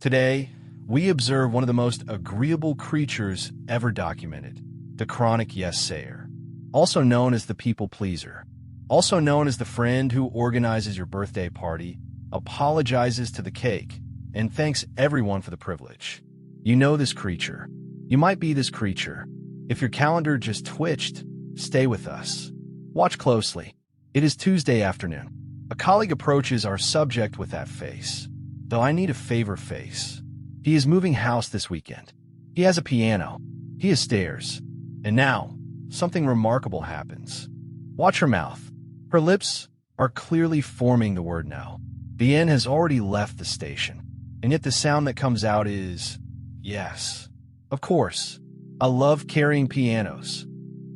Today, we observe one of the most agreeable creatures ever documented, the chronic yes-sayer, also known as the people pleaser, also known as the friend who organizes your birthday party, apologizes to the cake, and thanks everyone for the privilege. You know this creature. You might be this creature. If your calendar just twitched, stay with us. Watch closely. It is Tuesday afternoon. A colleague approaches our subject with that face. Though I need a favor face. He is moving house this weekend. He has a piano. He has stairs. And now, something remarkable happens. Watch her mouth. Her lips are clearly forming the word no. The N has already left the station. And yet the sound that comes out is, yes. Of course. I love carrying pianos.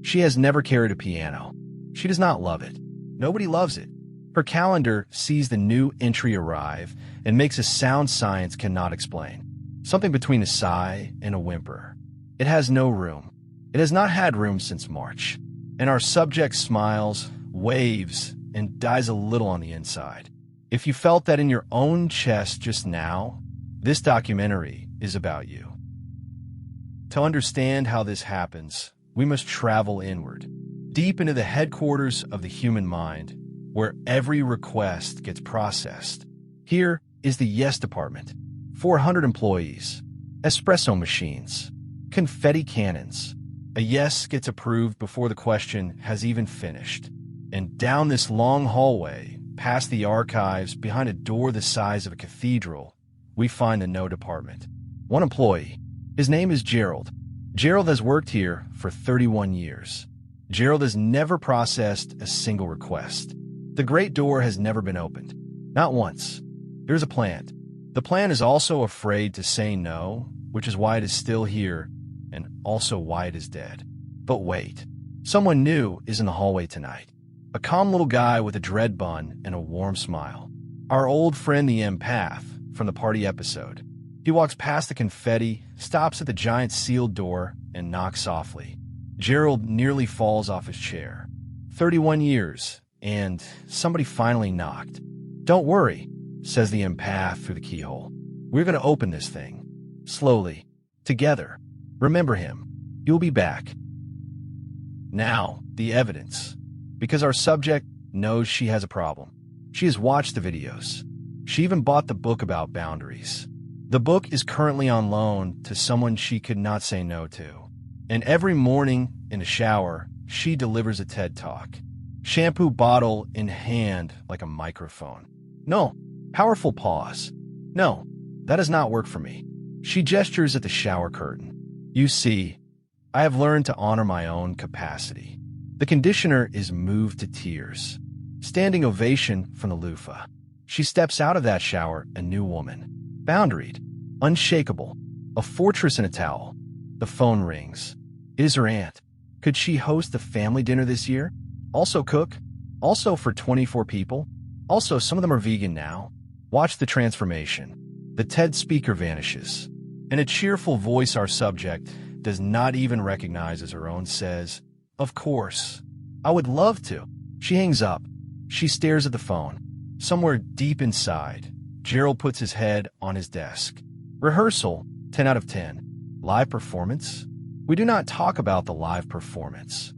She has never carried a piano. She does not love it. Nobody loves it. Her calendar sees the new entry arrive and makes a sound science cannot explain. Something between a sigh and a whimper. It has no room. It has not had room since March. And our subject smiles, waves, and dies a little on the inside. If you felt that in your own chest just now, this documentary is about you. To understand how this happens, we must travel inward, deep into the headquarters of the human mind, where every request gets processed. Here is the yes department. 400 employees, espresso machines, confetti cannons. A yes gets approved before the question has even finished. And down this long hallway, past the archives, behind a door the size of a cathedral, we find the no department. One employee. His name is Gerald. Gerald has worked here for 31 years. Gerald has never processed a single request. The great door has never been opened. Not once. There's a plant. The plant is also afraid to say no, which is why it is still here, and also why it is dead. But wait. Someone new is in the hallway tonight. A calm little guy with a dread bun and a warm smile. Our old friend the empath from the party episode. He walks past the confetti, stops at the giant sealed door, and knocks softly. Gerald nearly falls off his chair. 31 years, and somebody finally knocked. Don't worry, says the empath through the keyhole. We're going to open this thing. Slowly. Together. Remember him. You'll be back. Now, the evidence. Because our subject knows she has a problem. She has watched the videos. She even bought the book about boundaries. The book is currently on loan to someone she could not say no to. And every morning in the shower, she delivers a TED Talk. Shampoo bottle in hand like a microphone. No. Powerful pause. No, that does not work for me. She gestures at the shower curtain. You see, I have learned to honor my own capacity. The conditioner is moved to tears. Standing ovation from the loofah. She steps out of that shower a new woman. Boundaried. Unshakable. A fortress in a towel. The phone rings. It is her aunt. Could she host the family dinner this year? Also cook? Also for 24 people? Also, some of them are vegan now. Watch the transformation. The TED speaker vanishes. And a cheerful voice our subject does not even recognize as her own says, "Of course. I would love to." She hangs up. She stares at the phone. Somewhere deep inside, Gerald puts his head on his desk. Rehearsal, 10 out of 10. Live performance? We do not talk about the live performance.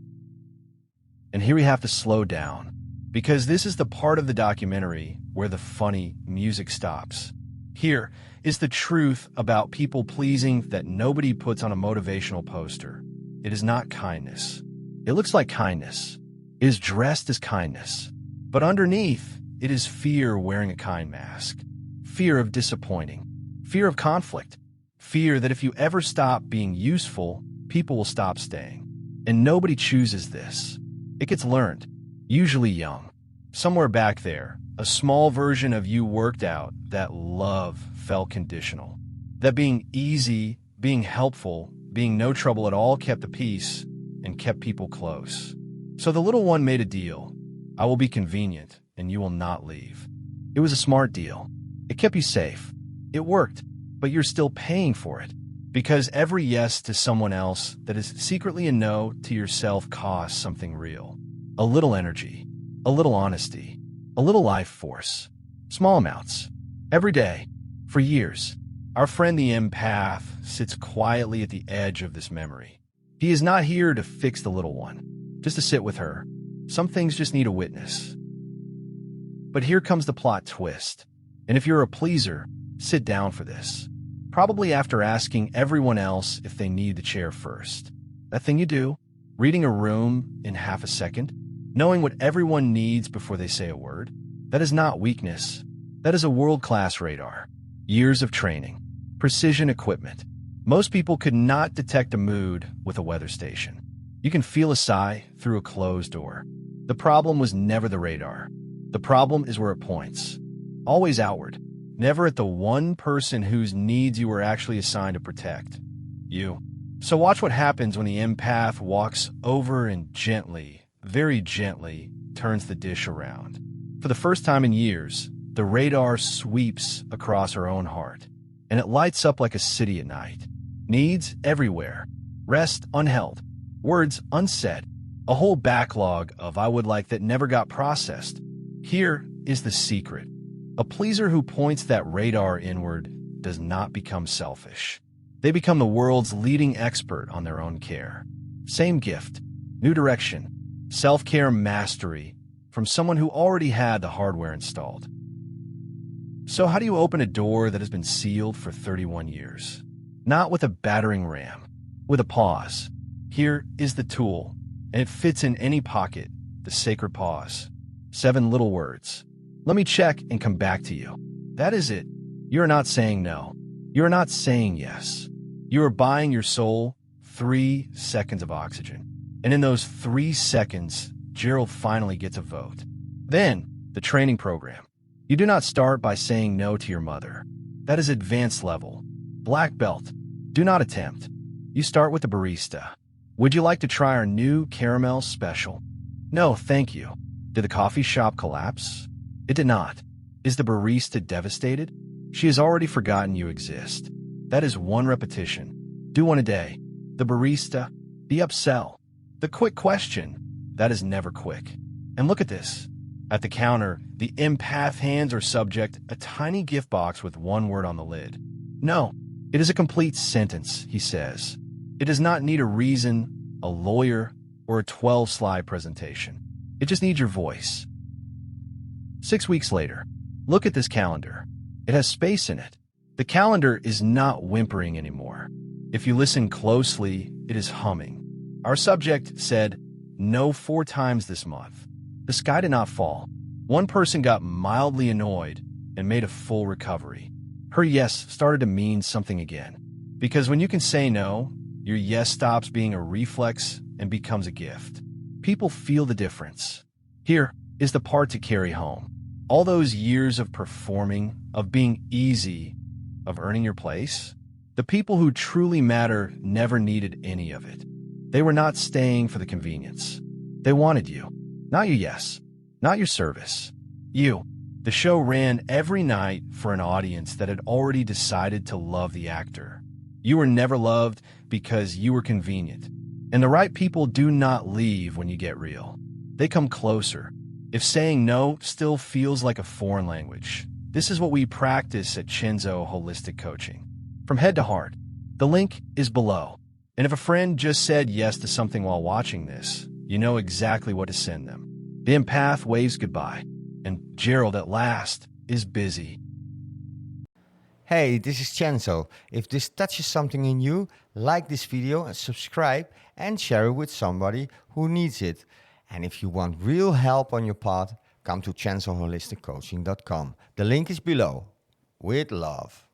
And here we have to slow down, because this is the part of the documentary where the funny music stops. Here is the truth about people pleasing that nobody puts on a motivational poster. It is not kindness. It looks like kindness. It is dressed as kindness. But underneath, it is fear wearing a kind mask. Fear of disappointing. Fear of conflict. Fear that if you ever stop being useful, people will stop staying. And nobody chooses this. It gets learned, usually young. Somewhere back there, a small version of you worked out that love felt conditional. That being easy, being helpful, being no trouble at all kept the peace and kept people close. So the little one made a deal. I will be convenient and you will not leave. It was a smart deal. It kept you safe. It worked, but you're still paying for it. Because every yes to someone else that is secretly a no to yourself costs something real. A little energy, a little honesty, a little life force. Small amounts. Every day. For years. Our friend the empath sits quietly at the edge of this memory. He is not here to fix the little one, just to sit with her. Some things just need a witness. But here comes the plot twist. And if you're a pleaser, sit down for this. Probably after asking everyone else if they need the chair first. That thing you do, reading a room in half a second, knowing what everyone needs before they say a word, that is not weakness. That is a world-class radar. Years of training. Precision equipment. Most people could not detect a mood with a weather station. You can feel a sigh through a closed door. The problem was never the radar. The problem is where it points. Always outward. Never at the one person whose needs you were actually assigned to protect. You. So watch what happens when the empath walks over and gently, very gently, turns the dish around. For the first time in years, the radar sweeps across her own heart, and it lights up like a city at night. Needs everywhere. Rest unheld. Words unsaid. A whole backlog of I would like that never got processed. Here is the secret. A pleaser who points that radar inward does not become selfish. They become the world's leading expert on their own care. Same gift, new direction, self-care mastery from someone who already had the hardware installed. So how do you open a door that has been sealed for 31 years? Not with a battering ram, with a pause. Here is the tool, and it fits in any pocket, the sacred pause. 7 little words. Let me check and come back to you. That is it. You are not saying no. You are not saying yes. You are buying your soul 3 seconds of oxygen. And in those 3 seconds, Gerald finally gets a vote. Then, the training program. You do not start by saying no to your mother. That is advanced level. Black belt. Do not attempt. You start with the barista. Would you like to try our new caramel special? No, thank you. Did the coffee shop collapse? It did not. Is the barista devastated? She has already forgotten you exist. That is 1 repetition. Do 1 a day. The barista. The upsell. The quick question. That is never quick. And look at this. At the counter, the empath hands her subject a tiny gift box with 1 word on the lid. No, it is a complete sentence, he says. It does not need a reason, a lawyer, or a 12-slide presentation. It just needs your voice. 6 weeks later, look at this calendar. It has space in it. The calendar is not whimpering anymore. If you listen closely, it is humming. Our subject said no 4 times this month. The sky did not fall. 1 person got mildly annoyed and made a full recovery. Her yes started to mean something again. Because when you can say no, your yes stops being a reflex and becomes a gift. People feel the difference. Here is the part to carry home. All those years of performing, of being easy, of earning your place, the people who truly matter never needed any of it. They were not staying for the convenience. They wanted you. Not your yes. Not your service. You. The show ran every night for an audience that had already decided to love the actor. You were never loved because you were convenient. And the right people do not leave when you get real. They come closer. If saying no still feels like a foreign language, this is what we practice at Chenzo Holistic Coaching. From head to heart. The link is below. And if a friend just said yes to something while watching this, you know exactly what to send them. The empath waves goodbye, and Gerald at last is busy. Hey, this is Chenzo. If this touches something in you, like this video and subscribe and share it with somebody who needs it. And if you want real help on your path, come to chenzoholisticcoaching.com. The link is below. With love.